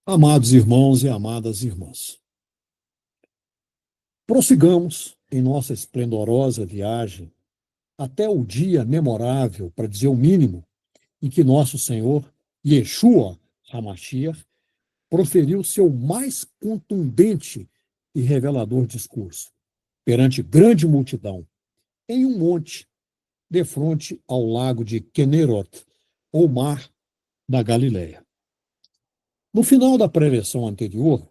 Amados irmãos e amadas irmãs, prossigamos em nossa esplendorosa viagem até o dia memorável, para dizer o mínimo, em que nosso Senhor, Yeshua HaMashiach, proferiu seu mais contundente e revelador discurso perante grande multidão, em um monte, defronte ao lago de Quenerot, ou mar da Galileia. No final da preleção anterior,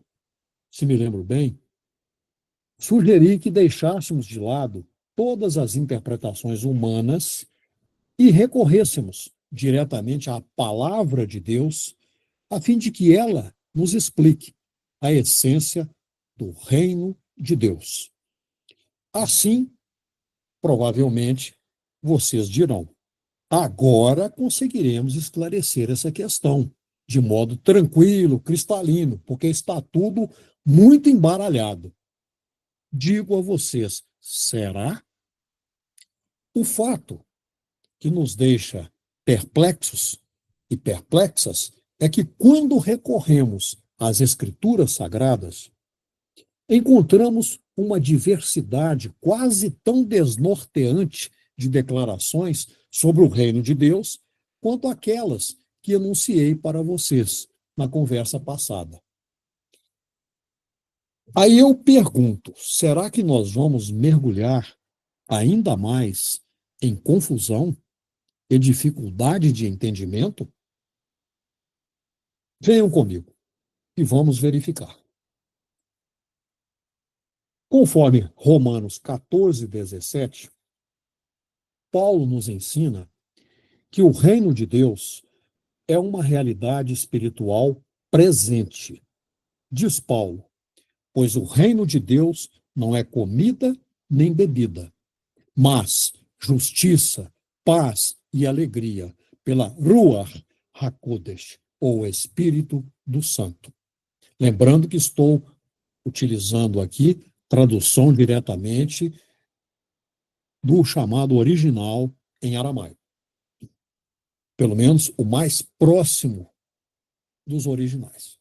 se me lembro bem, sugeri que deixássemos de lado todas as interpretações humanas e recorrêssemos diretamente à palavra de Deus, a fim de que ela nos explique a essência do reino de Deus. Assim, provavelmente, vocês dirão: agora conseguiremos esclarecer essa questão de modo tranquilo, cristalino, porque está tudo muito embaralhado. Digo a vocês, será? O fato que nos deixa perplexos e perplexas é que, quando recorremos às Escrituras Sagradas, encontramos uma diversidade quase tão desnorteante de declarações sobre o reino de Deus quanto aquelas que enunciei para vocês na conversa passada. Aí eu pergunto: será que nós vamos mergulhar ainda mais em confusão e dificuldade de entendimento? Venham comigo e vamos verificar. Conforme Romanos 14, 17, Paulo nos ensina que o reino de Deus é uma realidade espiritual presente. Diz Paulo: pois o reino de Deus não é comida nem bebida, mas justiça, paz e alegria pela Ruach HaKodesh, ou Espírito do Santo. Lembrando que estou utilizando aqui tradução diretamente do chamado original em aramaico. Pelo menos o mais próximo dos originais.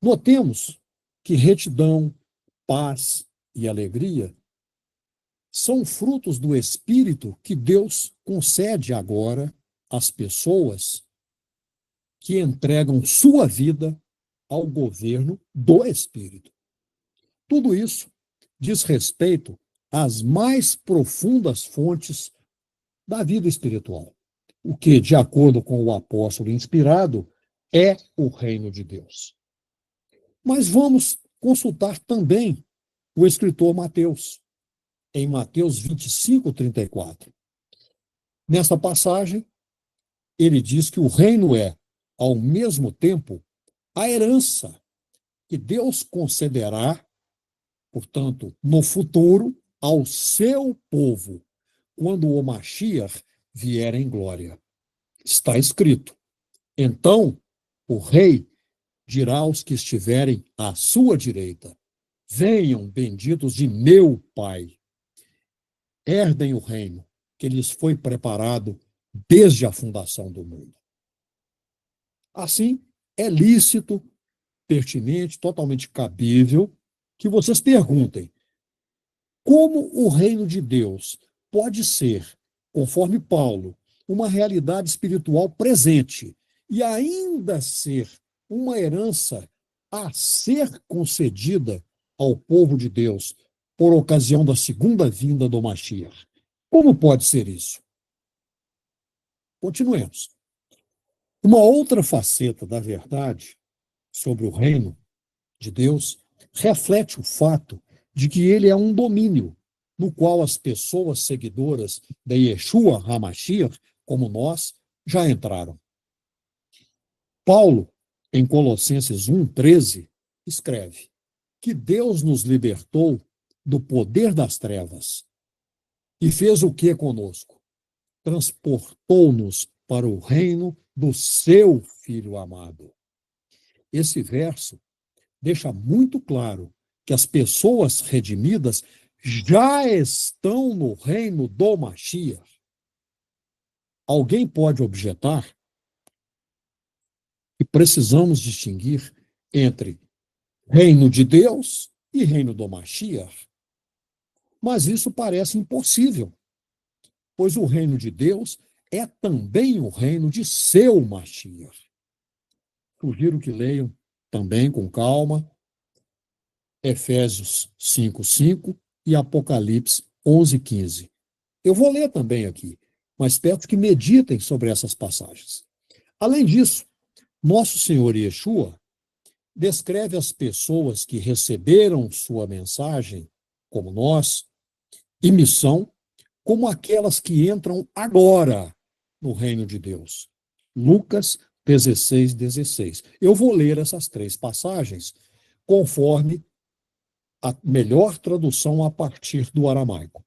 Notemos que retidão, paz e alegria são frutos do Espírito que Deus concede agora às pessoas que entregam sua vida ao governo do Espírito. Tudo isso diz respeito às mais profundas fontes da vida espiritual, o que, de acordo com o apóstolo inspirado, é o reino de Deus. Mas vamos consultar também o escritor Mateus, em Mateus 25, 34. Nessa passagem, ele diz que o reino é, ao mesmo tempo, a herança que Deus concederá, portanto, no futuro, ao seu povo, quando o Mashiach vier em glória. Está escrito: então o rei dirá aos que estiverem à sua direita: venham, benditos de meu Pai, herdem o reino que lhes foi preparado desde a fundação do mundo. Assim, é lícito, pertinente, totalmente cabível que vocês perguntem: como o reino de Deus pode ser, conforme Paulo, uma realidade espiritual presente e ainda ser uma herança a ser concedida ao povo de Deus por ocasião da segunda vinda do Mashiach? Como pode ser isso? Continuemos. Uma outra faceta da verdade sobre o reino de Deus reflete o fato de que ele é um domínio no qual as pessoas seguidoras de Yeshua HaMashiach, como nós, já entraram. Paulo, em Colossenses 1:13, escreve que Deus nos libertou do poder das trevas e fez o que conosco? Transportou-nos para o reino do seu Filho amado. Esse verso deixa muito claro que as pessoas redimidas já estão no reino do Mashiach. Alguém pode objetar? E precisamos distinguir entre reino de Deus e reino do Mashiach. Mas isso parece impossível, pois o reino de Deus é também o reino de seu Mashiach. Sugiro que leiam também com calma Efésios 5:5 e Apocalipse 11:15. Eu vou ler também aqui, mas peço que meditem sobre essas passagens. Além disso, nosso Senhor Yeshua descreve as pessoas que receberam sua mensagem, como nós, e missão, como aquelas que entram agora no reino de Deus. Lucas 16:16. Eu vou ler essas três passagens conforme a melhor tradução a partir do aramaico.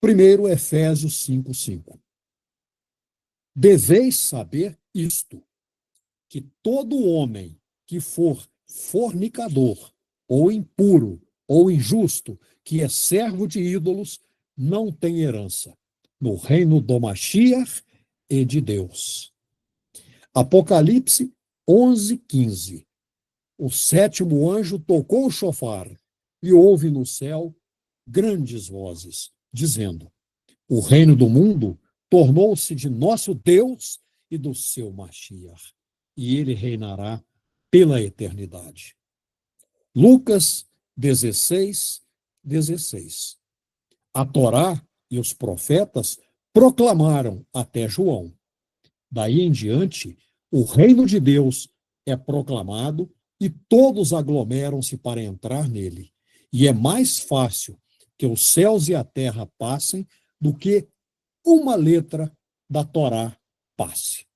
Primeiro, Efésios 5:5. Deveis saber isto, que todo homem que for fornicador, ou impuro, ou injusto, que é servo de ídolos, não tem herança no reino do Mashiach e de Deus. Apocalipse 11:15. O sétimo anjo tocou o chofar e houve no céu grandes vozes, dizendo: o reino do mundo tornou-se de nosso Deus e do seu Mashiach, e ele reinará pela eternidade. Lucas 16:16. A Torá e os profetas proclamaram até João. Daí em diante, o reino de Deus é proclamado e todos aglomeram-se para entrar nele. E é mais fácil que os céus e a terra passem do que uma letra da Torá passe.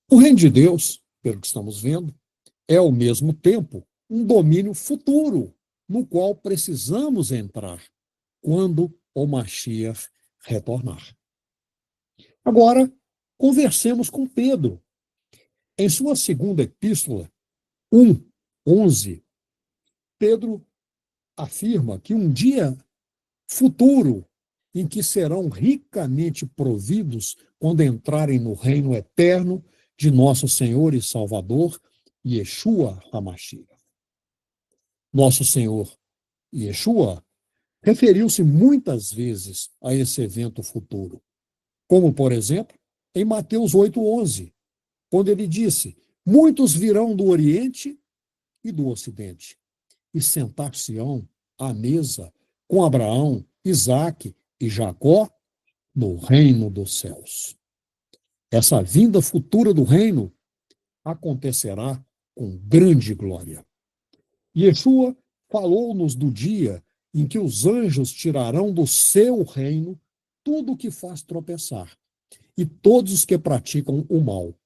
O reino de Deus, pelo que estamos vendo, é ao mesmo tempo um domínio futuro, no qual precisamos entrar quando o Mashiach retornar. Agora, conversemos com Pedro. Em sua segunda epístola, 1:11, Pedro afirma que um dia futuro em que serão ricamente providos quando entrarem no reino eterno de nosso Senhor e Salvador, Yeshua HaMashiach. Nosso Senhor Yeshua referiu-se muitas vezes a esse evento futuro, como, por exemplo, em Mateus 8:11, quando ele disse: muitos virão do Oriente e do Ocidente, e sentar-se-ão à mesa com Abraão, Isaque e Jacó no reino dos céus. Essa vinda futura do reino acontecerá com grande glória. Yeshua falou-nos do dia em que os anjos tirarão do seu reino tudo o que faz tropeçar e todos os que praticam o mal.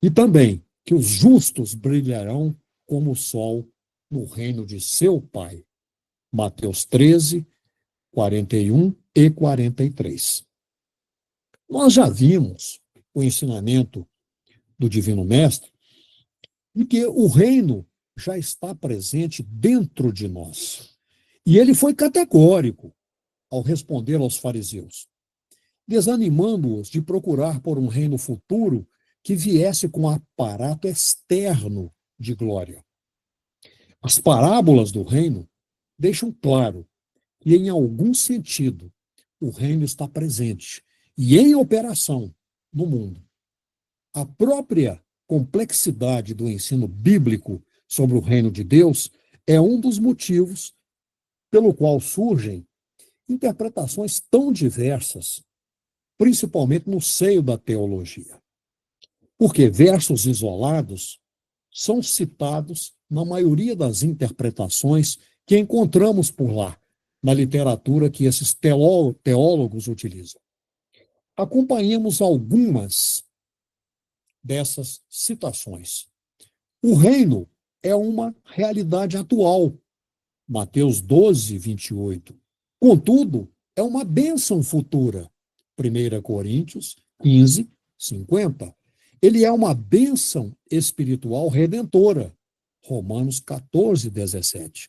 E também que os justos brilharão como o sol no reino de seu Pai. Mateus 13:41 e 43. Nós já vimos o ensinamento do Divino Mestre de que o reino já está presente dentro de nós. E ele foi categórico ao responder aos fariseus, desanimando-os de procurar por um reino futuro que viesse com aparato externo de glória. As parábolas do reino deixam claro que, em algum sentido, o reino está presente e em operação no mundo. A própria complexidade do ensino bíblico sobre o reino de Deus é um dos motivos pelo qual surgem interpretações tão diversas, principalmente no seio da teologia. Porque versos isolados são citados na maioria das interpretações que encontramos por lá, na literatura que esses teólogos utilizam. Acompanhemos algumas dessas citações. O reino é uma realidade atual, Mateus 12:28. Contudo, é uma bênção futura, 1 Coríntios 15:50. Ele é uma bênção espiritual redentora, Romanos 14:17.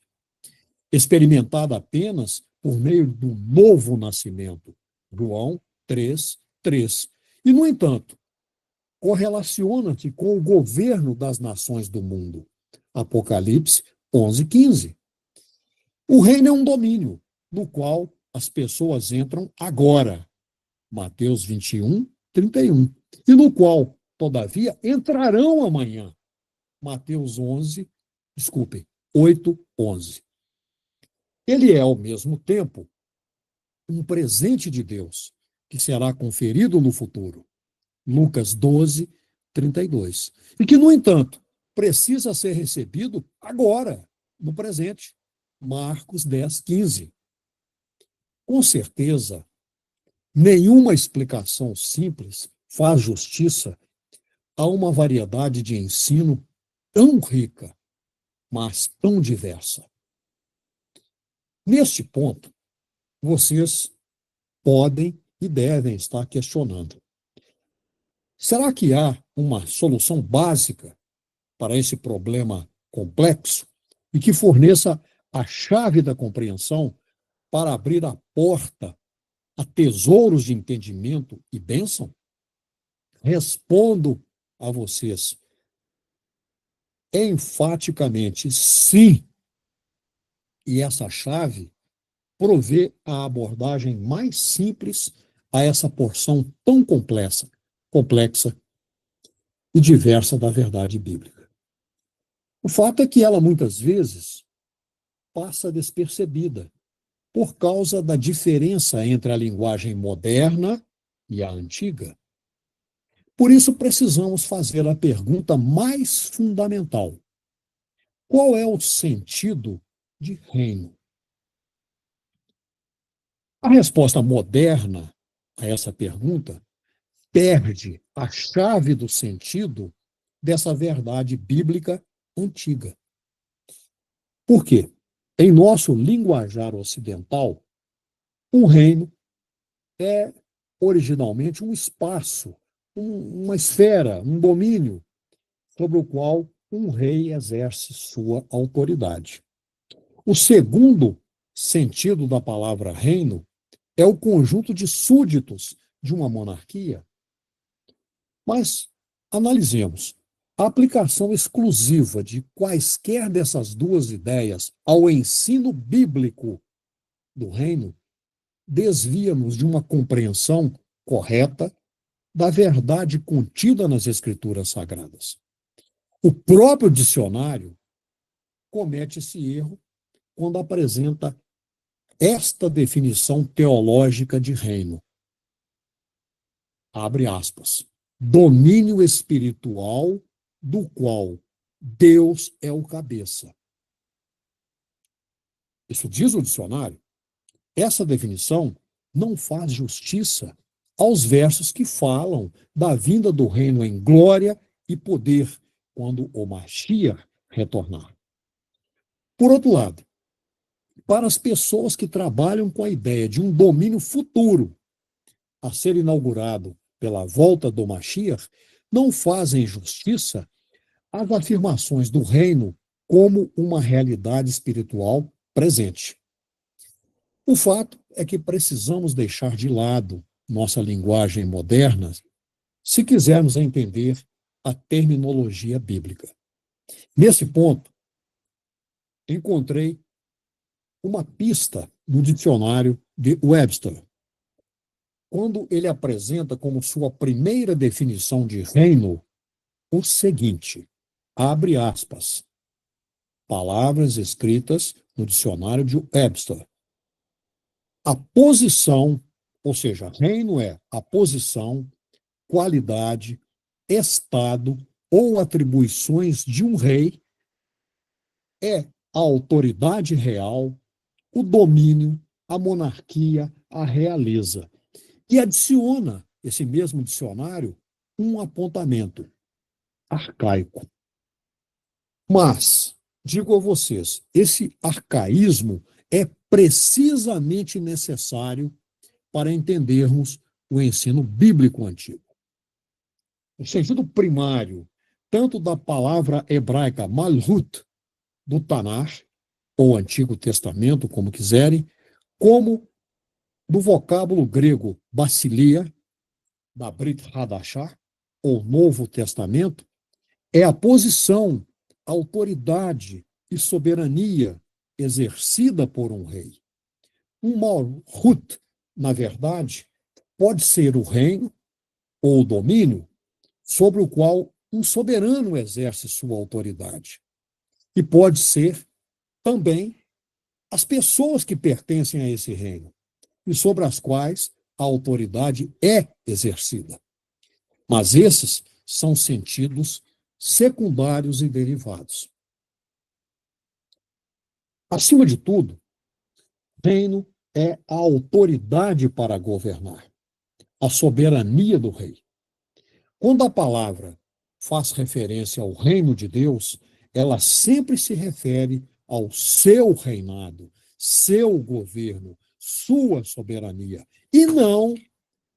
Experimentada apenas por meio do novo nascimento, João 3:3. E, no entanto, correlaciona-se com o governo das nações do mundo. Apocalipse 11:15. O reino é um domínio no qual as pessoas entram agora. Mateus 21:31. E no qual, todavia, entrarão amanhã. Mateus 8:11. Ele é, ao mesmo tempo, um presente de Deus, que será conferido no futuro. Lucas 12:32. E que, no entanto, precisa ser recebido agora, no presente. Marcos 10:15. Com certeza, nenhuma explicação simples faz justiça a uma variedade de ensino tão rica, mas tão diversa. Neste ponto, vocês podem e devem estar questionando: será que há uma solução básica para esse problema complexo e que forneça a chave da compreensão para abrir a porta a tesouros de entendimento e bênção? Respondo a vocês enfaticamente sim. E essa chave provê a abordagem mais simples a essa porção tão complexa e diversa da verdade bíblica. O fato é que ela muitas vezes passa despercebida por causa da diferença entre a linguagem moderna e a antiga. Por isso precisamos fazer a pergunta mais fundamental: qual é o sentido de reino? A resposta moderna a essa pergunta perde a chave do sentido dessa verdade bíblica antiga. Por quê? Em nosso linguajar ocidental, um reino é originalmente um espaço, uma esfera, um domínio sobre o qual um rei exerce sua autoridade. O segundo sentido da palavra reino é o conjunto de súditos de uma monarquia. Mas analisemos. A aplicação exclusiva de quaisquer dessas duas ideias ao ensino bíblico do reino desvia-nos de uma compreensão correta da verdade contida nas Escrituras Sagradas. O próprio dicionário comete esse erro quando apresenta esta definição teológica de reino. Abre aspas. Domínio espiritual do qual Deus é o cabeça. Isso diz o dicionário. Essa definição não faz justiça aos versos que falam da vinda do reino em glória e poder quando o Mashiach retornar. Por outro lado, para as pessoas que trabalham com a ideia de um domínio futuro a ser inaugurado pela volta do Mashiach, não fazem justiça às afirmações do reino como uma realidade espiritual presente. O fato é que precisamos deixar de lado nossa linguagem moderna se quisermos entender a terminologia bíblica. Nesse ponto, encontrei uma pista no dicionário de Webster, quando ele apresenta como sua primeira definição de reino o seguinte, abre aspas, palavras escritas no dicionário de Webster. A posição, ou seja, reino é a posição, qualidade, estado ou atribuições de um rei, é a autoridade real, o domínio, a monarquia, a realeza. E adiciona, esse mesmo dicionário, um apontamento arcaico. Mas, digo a vocês, esse arcaísmo é precisamente necessário para entendermos o ensino bíblico antigo. O sentido primário, tanto da palavra hebraica malhut, do Tanar, ou Antigo Testamento, como quiserem, como do vocábulo grego basileia, da Brit Hadashah, ou Novo Testamento é a posição, autoridade e soberania exercida por um rei. Um malhut, na verdade, pode ser o reino ou o domínio sobre o qual um soberano exerce sua autoridade. E pode ser também as pessoas que pertencem a esse reino e sobre as quais a autoridade é exercida. Mas esses são sentidos secundários e derivados. Acima de tudo, reino é a autoridade para governar, a soberania do rei. Quando a palavra faz referência ao reino de Deus, ela sempre se refere ao seu reinado, seu governo, sua soberania, e não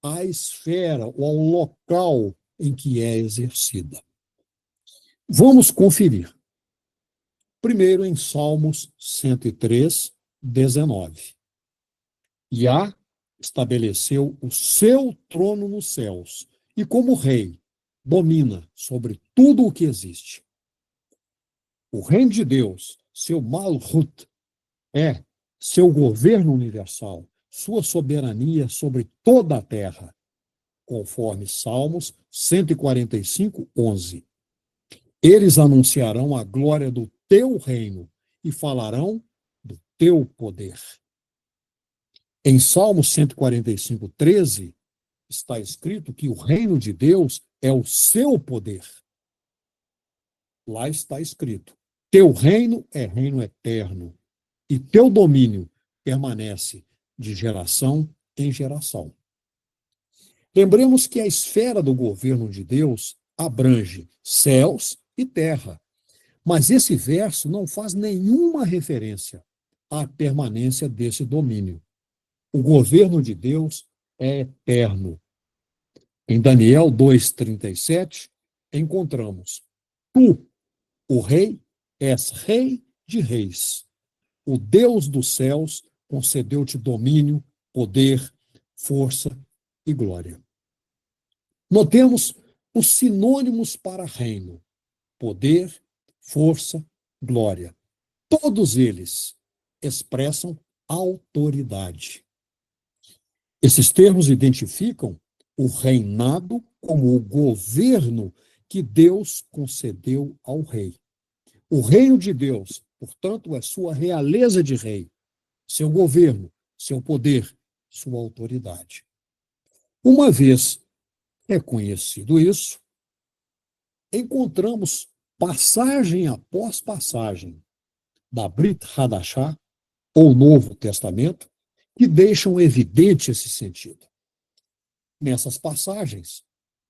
à esfera ou ao local em que é exercida. Vamos conferir. Primeiro em Salmos 103, 19. Yah estabeleceu o seu trono nos céus e, como rei, domina sobre tudo o que existe. O reino de Deus, seu Malhut, é seu governo universal, sua soberania sobre toda a terra, conforme Salmos 145, 11. Eles anunciarão a glória do teu reino e falarão do teu poder. Em Salmo 145, 13, está escrito que o reino de Deus é o seu poder. Lá está escrito: teu reino é reino eterno, e teu domínio permanece de geração em geração. Lembremos que a esfera do governo de Deus abrange céus e terra, mas esse verso não faz nenhuma referência à permanência desse domínio. O governo de Deus é eterno. Em Daniel 2:37, encontramos: Tu, o rei, és rei de reis. O Deus dos céus concedeu-te domínio, poder, força e glória. Notemos os sinônimos para reino: poder, força, glória. Todos eles expressam autoridade. Esses termos identificam o reinado como o governo que Deus concedeu ao rei. O reino de Deus, portanto, é sua realeza de rei, seu governo, seu poder, sua autoridade. Uma vez reconhecido isso, encontramos passagem após passagem da Brit Hadashah, ou Novo Testamento, que deixam evidente esse sentido. Nessas passagens,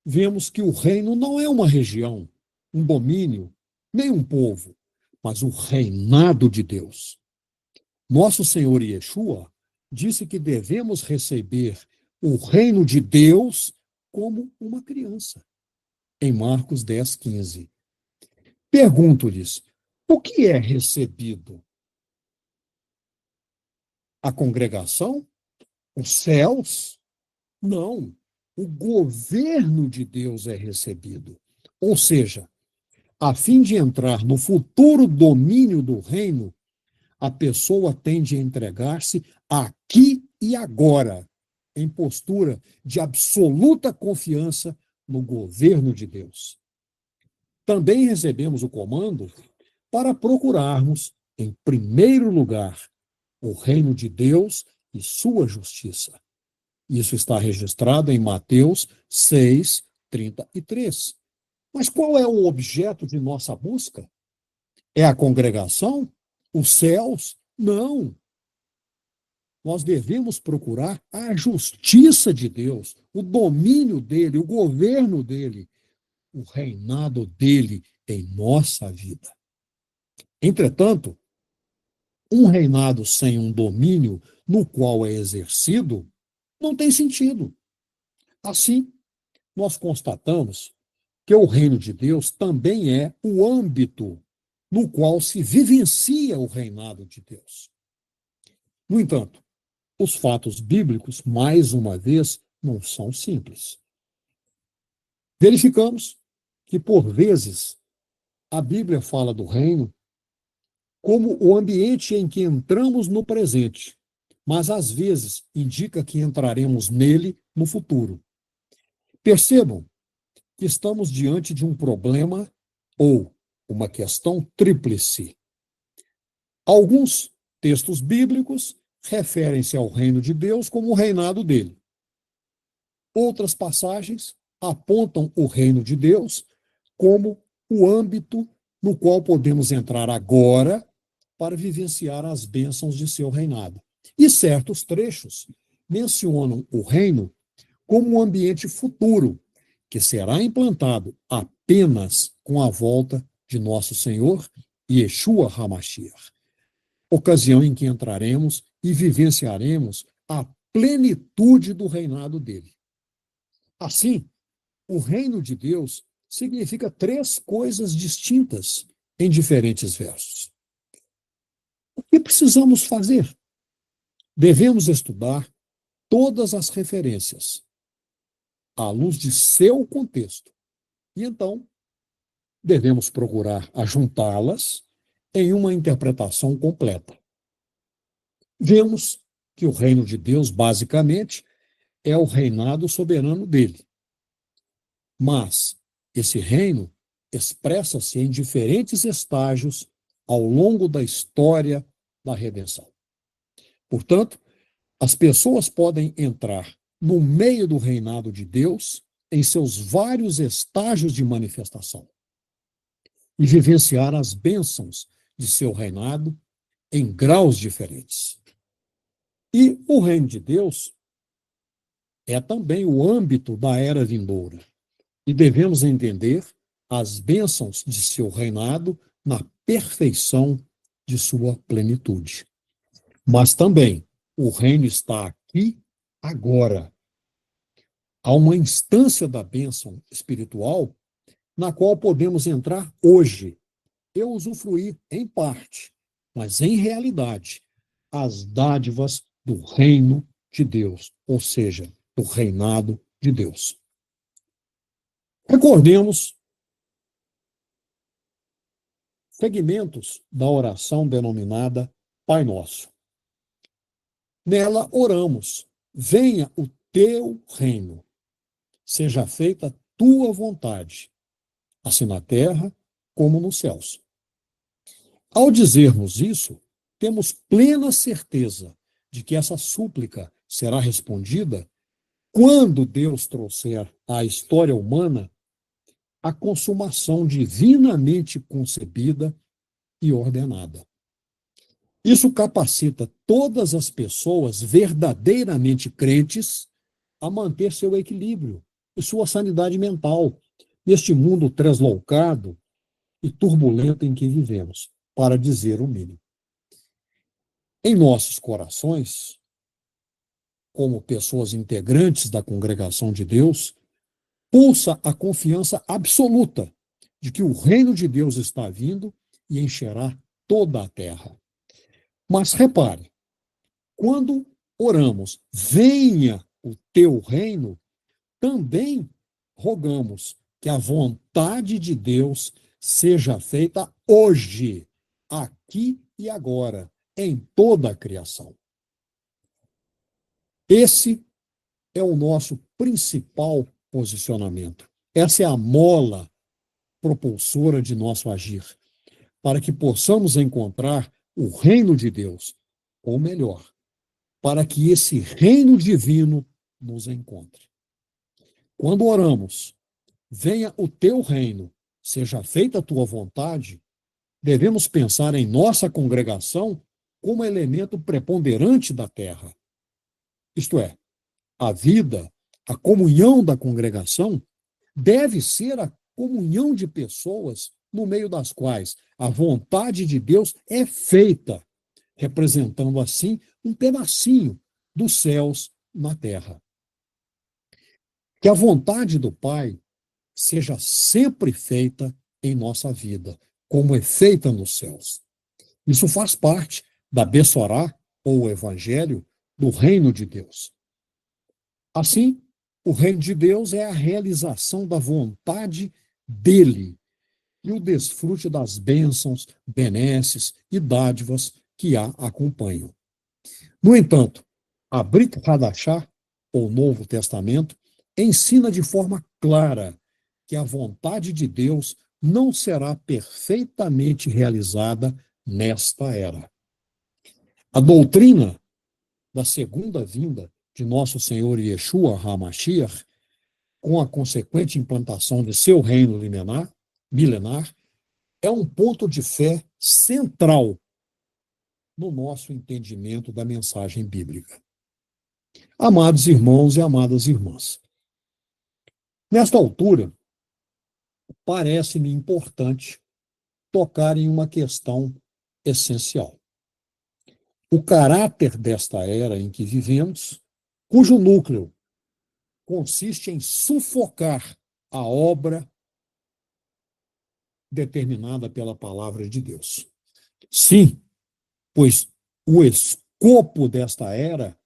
vemos que o reino não é uma região, um domínio, nem um povo, mas o reinado de Deus. Nosso Senhor Yeshua disse que devemos receber o reino de Deus como uma criança, em Marcos 10, 15. Pergunto-lhes, o que é recebido? A congregação? Os céus? Não. O governo de Deus é recebido. Ou seja, a fim de entrar no futuro domínio do reino, a pessoa tende a entregar-se aqui e agora, em postura de absoluta confiança no governo de Deus. Também recebemos o comando para procurarmos, em primeiro lugar, o reino de Deus e sua justiça. Isso está registrado em Mateus 6, 33. Mas qual é o objeto de nossa busca? É a congregação? Os céus? Não. Nós devemos procurar a justiça de Deus, o domínio dele, o governo dele, o reinado dele em nossa vida. Entretanto, um reinado sem um domínio no qual é exercido não tem sentido. Assim, nós constatamos que o reino de Deus também é o âmbito no qual se vivencia o reinado de Deus. No entanto, os fatos bíblicos, mais uma vez, não são simples. Verificamos que, por vezes, a Bíblia fala do reino como o ambiente em que entramos no presente, mas às vezes indica que entraremos nele no futuro. Percebam que estamos diante de um problema ou uma questão tríplice. Alguns textos bíblicos referem-se ao reino de Deus como o reinado dele. Outras passagens apontam o reino de Deus como o âmbito no qual podemos entrar agora para vivenciar as bênçãos de seu reinado. E certos trechos mencionam o reino como um ambiente futuro, que será implantado apenas com a volta de nosso Senhor Yeshua HaMashiach, ocasião em que entraremos e vivenciaremos a plenitude do reinado dele. Assim, o reino de Deus significa três coisas distintas em diferentes versos. O que precisamos fazer? Devemos estudar todas as referências à luz de seu contexto. E então, devemos procurar ajuntá-las em uma interpretação completa. Vemos que o reino de Deus, basicamente, é o reinado soberano dele. Mas esse reino expressa-se em diferentes estágios ao longo da história da redenção. Portanto, as pessoas podem entrar no meio do reinado de Deus em seus vários estágios de manifestação e vivenciar as bênçãos de seu reinado em graus diferentes. E o reino de Deus é também o âmbito da era vindoura. E devemos entender as bênçãos de seu reinado na perfeição de sua plenitude. Mas também o reino está aqui agora. Há uma instância da bênção espiritual na qual podemos entrar hoje e usufruir em parte, mas em realidade, as dádivas do reino de Deus, ou seja, do reinado de Deus. Recordemos segmentos da oração denominada Pai Nosso. Nela oramos: venha o teu reino, seja feita a tua vontade, assim na terra como nos céus. Ao dizermos isso, temos plena certeza de que essa súplica será respondida quando Deus trouxer à história humana a consumação divinamente concebida e ordenada. Isso capacita todas as pessoas verdadeiramente crentes a manter seu equilíbrio e sua sanidade mental neste mundo translocado e turbulento em que vivemos, para dizer o mínimo. Em nossos corações, como pessoas integrantes da congregação de Deus, pulsa a confiança absoluta de que o reino de Deus está vindo e encherá toda a terra. Mas repare, quando oramos, venha o teu reino, também rogamos que a vontade de Deus seja feita hoje, aqui e agora, em toda a criação. Esse é o nosso principal posicionamento. Essa é a mola propulsora de nosso agir, para que possamos encontrar o reino de Deus, ou melhor, para que esse reino divino nos encontre. Quando oramos, venha o teu reino, seja feita a tua vontade, devemos pensar em nossa congregação como elemento preponderante da terra. Isto é, a vida, a comunhão da congregação deve ser a comunhão de pessoas no meio das quais a vontade de Deus é feita, representando assim um pedacinho dos céus na terra. Que a vontade do Pai seja sempre feita em nossa vida, como é feita nos céus. Isso faz parte da Bessorá, ou Evangelho, do reino de Deus. Assim, O reino de Deus é a realização da vontade dele e o desfrute das bênçãos, benesses e dádivas que a acompanham. No entanto, a Brit Hadashah, ou Novo Testamento, ensina de forma clara que a vontade de Deus não será perfeitamente realizada nesta era. A doutrina da segunda vinda de nosso Senhor Yeshua HaMashiach, com a consequente implantação de seu reino milenar, é um ponto de fé central no nosso entendimento da mensagem bíblica. Amados irmãos e amadas irmãs, nesta altura, parece-me importante tocar em uma questão essencial. O caráter desta era em que vivemos, cujo núcleo consiste em sufocar a obra determinada pela palavra de Deus. Sim, pois o escopo desta era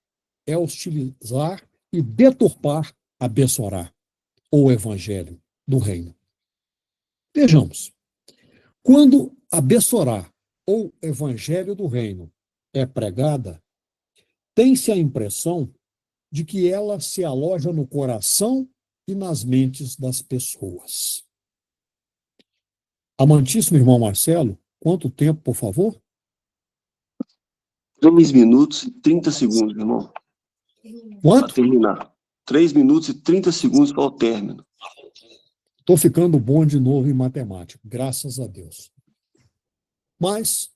é hostilizar e deturpar a Bessorá, ou Evangelho do Reino. Vejamos, quando a Bessorá, ou Evangelho do Reino, é pregada, tem-se a impressão de que ela se aloja no coração e nas mentes das pessoas. Amantíssimo irmão Marcelo, quanto tempo, por favor? 3 minutos e 30 segundos, irmão. Quanto? Para terminar. 3 minutos e 30 segundos para o término. Estou ficando bom de novo em matemática, graças a Deus. Mas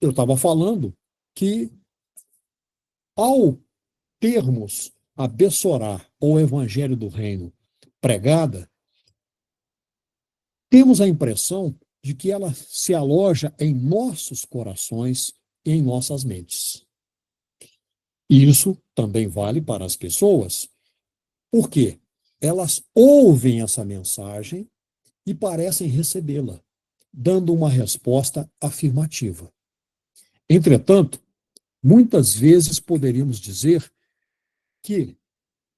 eu estava falando que, ao termos a Bessorá, ou Evangelho do Reino, pregada, temos a impressão de que ela se aloja em nossos corações e em nossas mentes. Isso também vale para as pessoas, porque elas ouvem essa mensagem e parecem recebê-la, dando uma resposta afirmativa. Entretanto, muitas vezes poderíamos dizer que,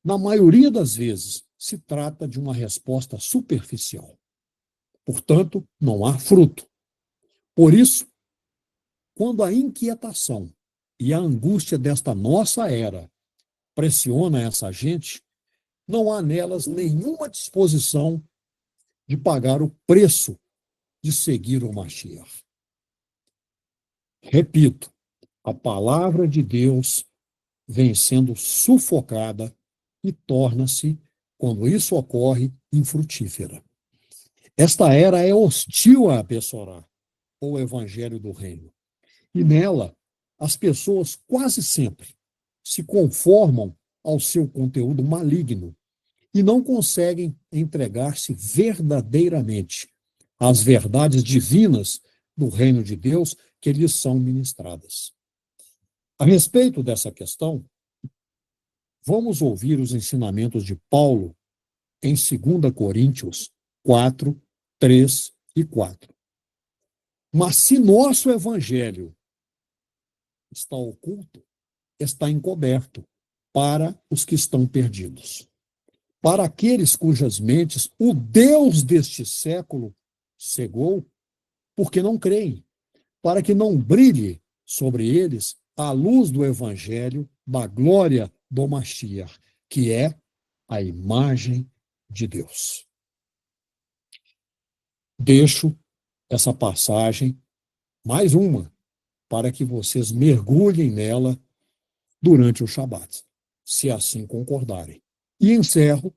na maioria das vezes, se trata de uma resposta superficial. Portanto, não há fruto. Por isso, quando a inquietação e a angústia desta nossa era pressiona essa gente, não há nelas nenhuma disposição de pagar o preço de seguir o Mashiach. Repito, a palavra de Deus vem sendo sufocada e torna-se, quando isso ocorre, infrutífera. Esta era é hostil à Bessorá, ou Evangelho do Reino. E nela, as pessoas quase sempre se conformam ao seu conteúdo maligno e não conseguem entregar-se verdadeiramente às verdades divinas do reino de Deus que lhes são ministradas. A respeito dessa questão, vamos ouvir os ensinamentos de Paulo em 2 Coríntios 4, 3 e 4. Mas se nosso evangelho está oculto, está encoberto para os que estão perdidos. Para aqueles cujas mentes o Deus deste século cegou, porque não creem, para que não brilhe sobre eles a luz do evangelho da glória do Mashiach, que é a imagem de Deus. Deixo essa passagem, mais uma, para que vocês mergulhem nela durante o Shabat, se assim concordarem. E encerro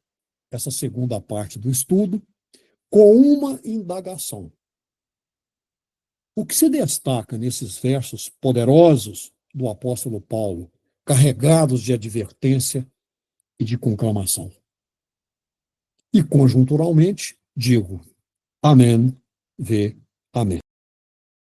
essa segunda parte do estudo com uma indagação. O que se destaca nesses versos poderosos do apóstolo Paulo, carregados de advertência e de conclamação? E, conjunturalmente, digo, amém, amém.